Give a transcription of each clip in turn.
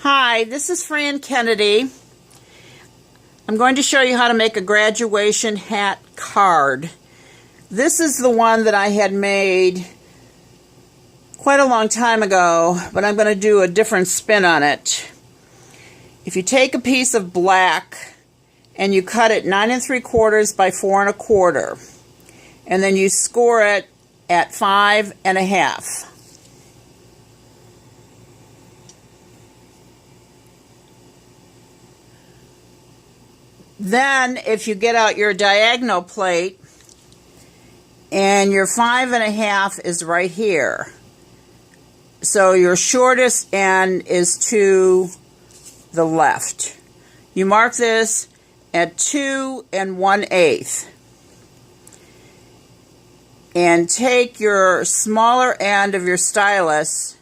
Hi, this is Fran Kennedy. I'm going to show you how to make a graduation hat card. This is the one that I had made quite a long time ago, but I'm going to do a different spin on it. If you take a piece of black and you cut it 9 3/4 by 4 1/4, and then you score it at 5 1/2. Then, if you get out your diagonal plate, and your 5 1/2 is right here. So your shortest end is to the left. You mark this at 2 1/8. And take your smaller end of your stylus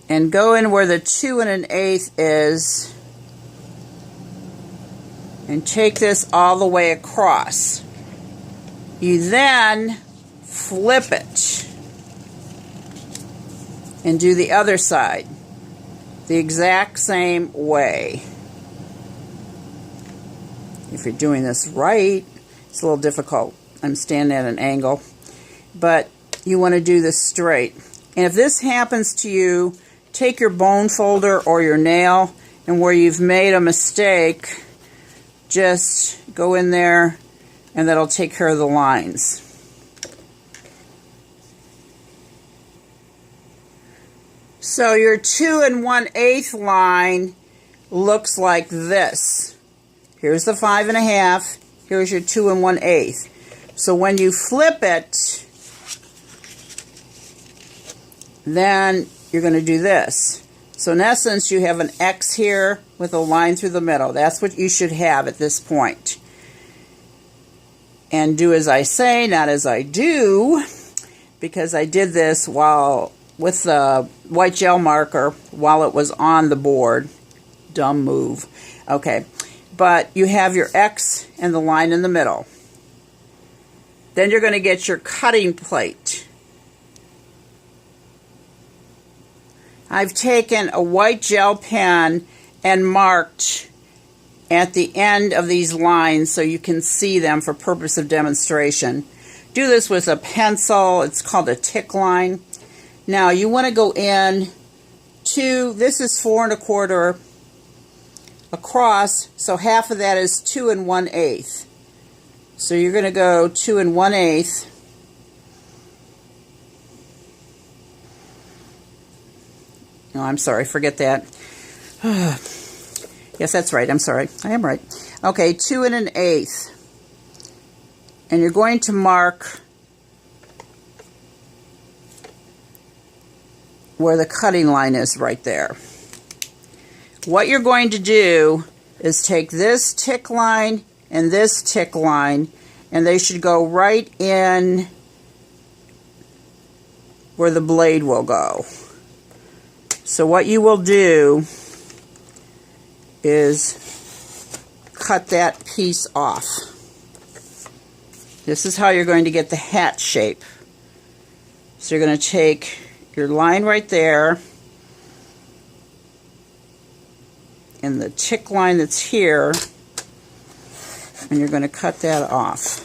and go in where the 2 1/8 is. And take this all the way across. You then flip it and do the other side the exact same way. If you're doing this right, it's a little difficult. I'm standing at an angle, but you want to do this straight. And if this happens to you, take your bone folder or your nail, and where you've made a mistake, just go in there and that'll take care of the lines. So your 2 1/8 line looks like this. Here's the 5 1/2, here's your 2 1/8. So when you flip it, then you're going to do this. So in essence, you have an X here with a line through the middle. That's what you should have at this point. And do as I say, not as I do, because I did this while with the white gel marker while it was on the board. Dumb move. Okay, but you have your X and the line in the middle. Then you're going to get your cutting plate. I've taken a white gel pen and marked at the end of these lines so you can see them for purpose of demonstration. Do this with a pencil. It's called a tick line. Now you want to go in to, this is 4 1/4 across, so half of that is 2 1/8. So you're going to go 2 1/8. No, I'm sorry, forget that. Yes, that's right, I'm sorry. I am right. Okay, 2 1/8. And you're going to mark where the cutting line is right there. What you're going to do is take this tick line and this tick line, and they should go right in where the blade will go. So what you will do is cut that piece off. This is how you're going to get the hat shape. So you're going to take your line right there and the tick line that's here, and you're going to cut that off.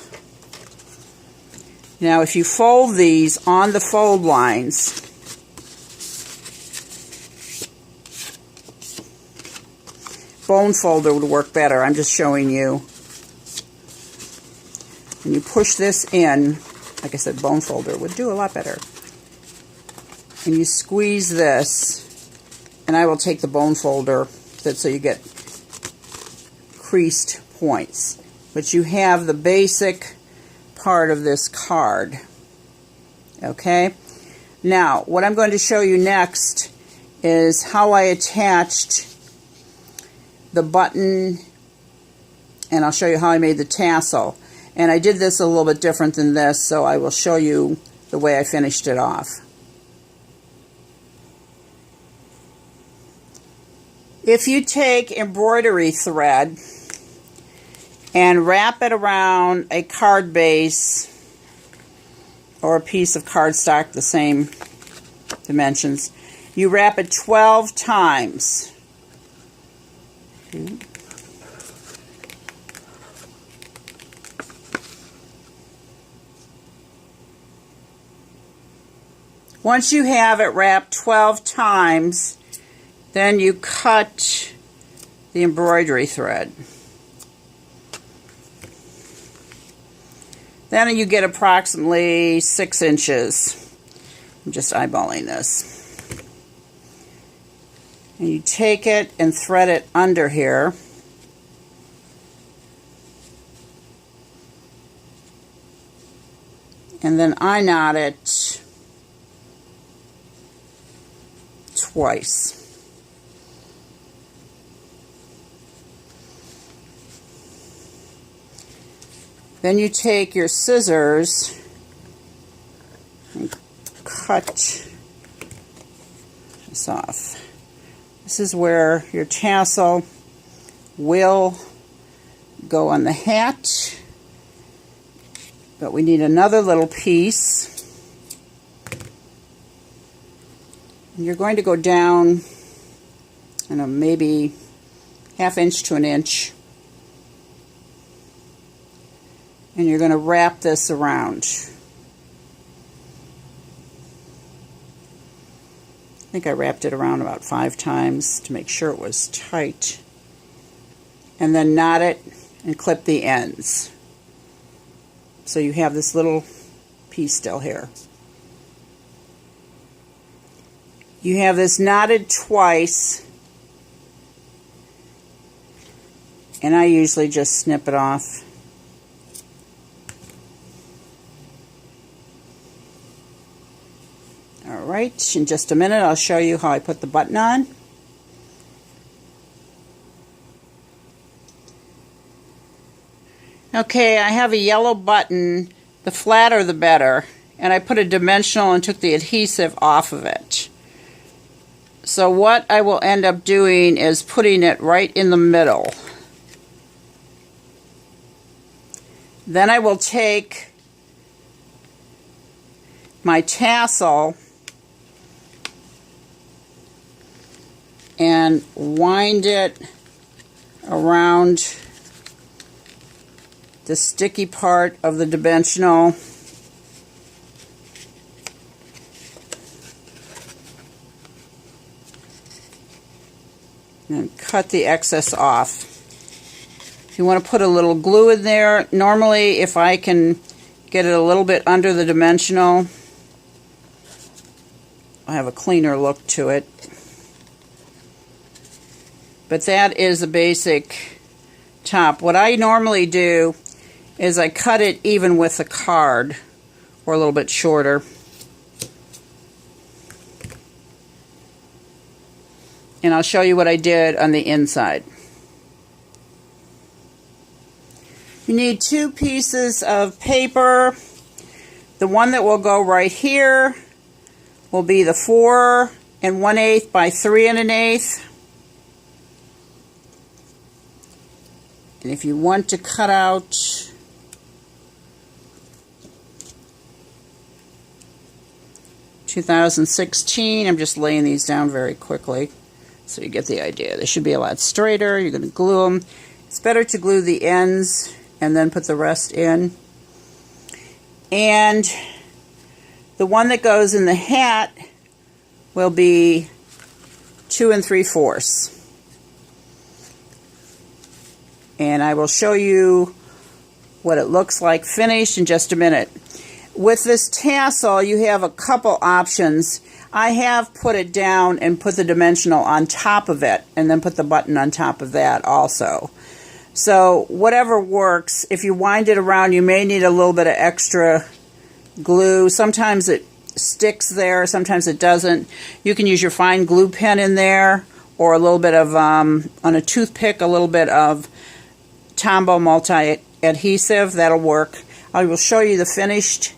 Now if you fold these on the fold lines, bone folder would work better. I'm just showing you. And you push this in, like I said, bone folder would do a lot better. And you squeeze this, and I will take the bone folder so you get creased points. But you have the basic part of this card. Okay? Now, what I'm going to show you next is how I attached the button, and I'll show you how I made the tassel. And I did this a little bit different than this, so I will show you the way I finished it off. If you take embroidery thread and wrap it around a card base or a piece of cardstock the same dimensions, You wrap it 12 times. Once you have it wrapped 12 times, then you cut the embroidery thread. Then you get approximately 6 inches. I'm just eyeballing this. And you take it and thread it under here. And then I knot it twice. Then you take your scissors and cut this off. This is where your tassel will go on the hat, but we need another little piece. And you're going to go down, I don't know, maybe 1/2 inch to 1 inch. And you're going to wrap this around. I think I wrapped it around about 5 times to make sure it was tight. And then knot it and clip the ends. So you have this little piece still here. You have this knotted twice, and I usually just snip it off. Alright, in just a minute I'll show you how I put the button on. Okay, I have a yellow button, the flatter the better, and I put a dimensional and took the adhesive off of it. So what I will end up doing is putting it right in the middle. Then I will take my tassel and wind it around the sticky part of the dimensional. And cut the excess off. If you want to put a little glue in there, normally if I can get it a little bit under the dimensional, I have a cleaner look to it. But that is a basic top. What I normally do is I cut it even with the card, or a little bit shorter. And I'll show you what I did on the inside. You need 2 pieces of paper. The one that will go right here will be the 4 1/8 by 3 1/8. And if you want to cut out (2016), I'm just laying these down very quickly so you get the idea. They should be a lot straighter. You're going to glue them. It's better to glue the ends and then put the rest in. And the one that goes in the hat will be 2 3/4. And I will show you what it looks like finished in just a minute. With this tassel, you have a couple options. I have put it down and put the dimensional on top of it, and then put the button on top of that also. So whatever works. If you wind it around, you may need a little bit of extra glue. Sometimes it sticks there, sometimes it doesn't. You can use your fine glue pen in there, or a little bit of, on a toothpick, a little bit of Tombow multi-adhesive. That'll work. I will show you the finished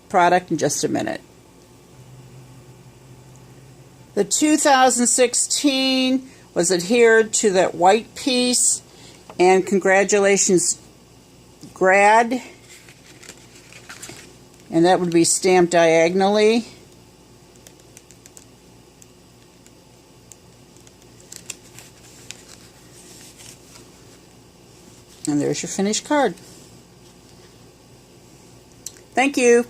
product in just a minute. The 2016 was adhered to that white piece, and congratulations, grad, and that would be stamped diagonally. And there's your finished card. Thank you.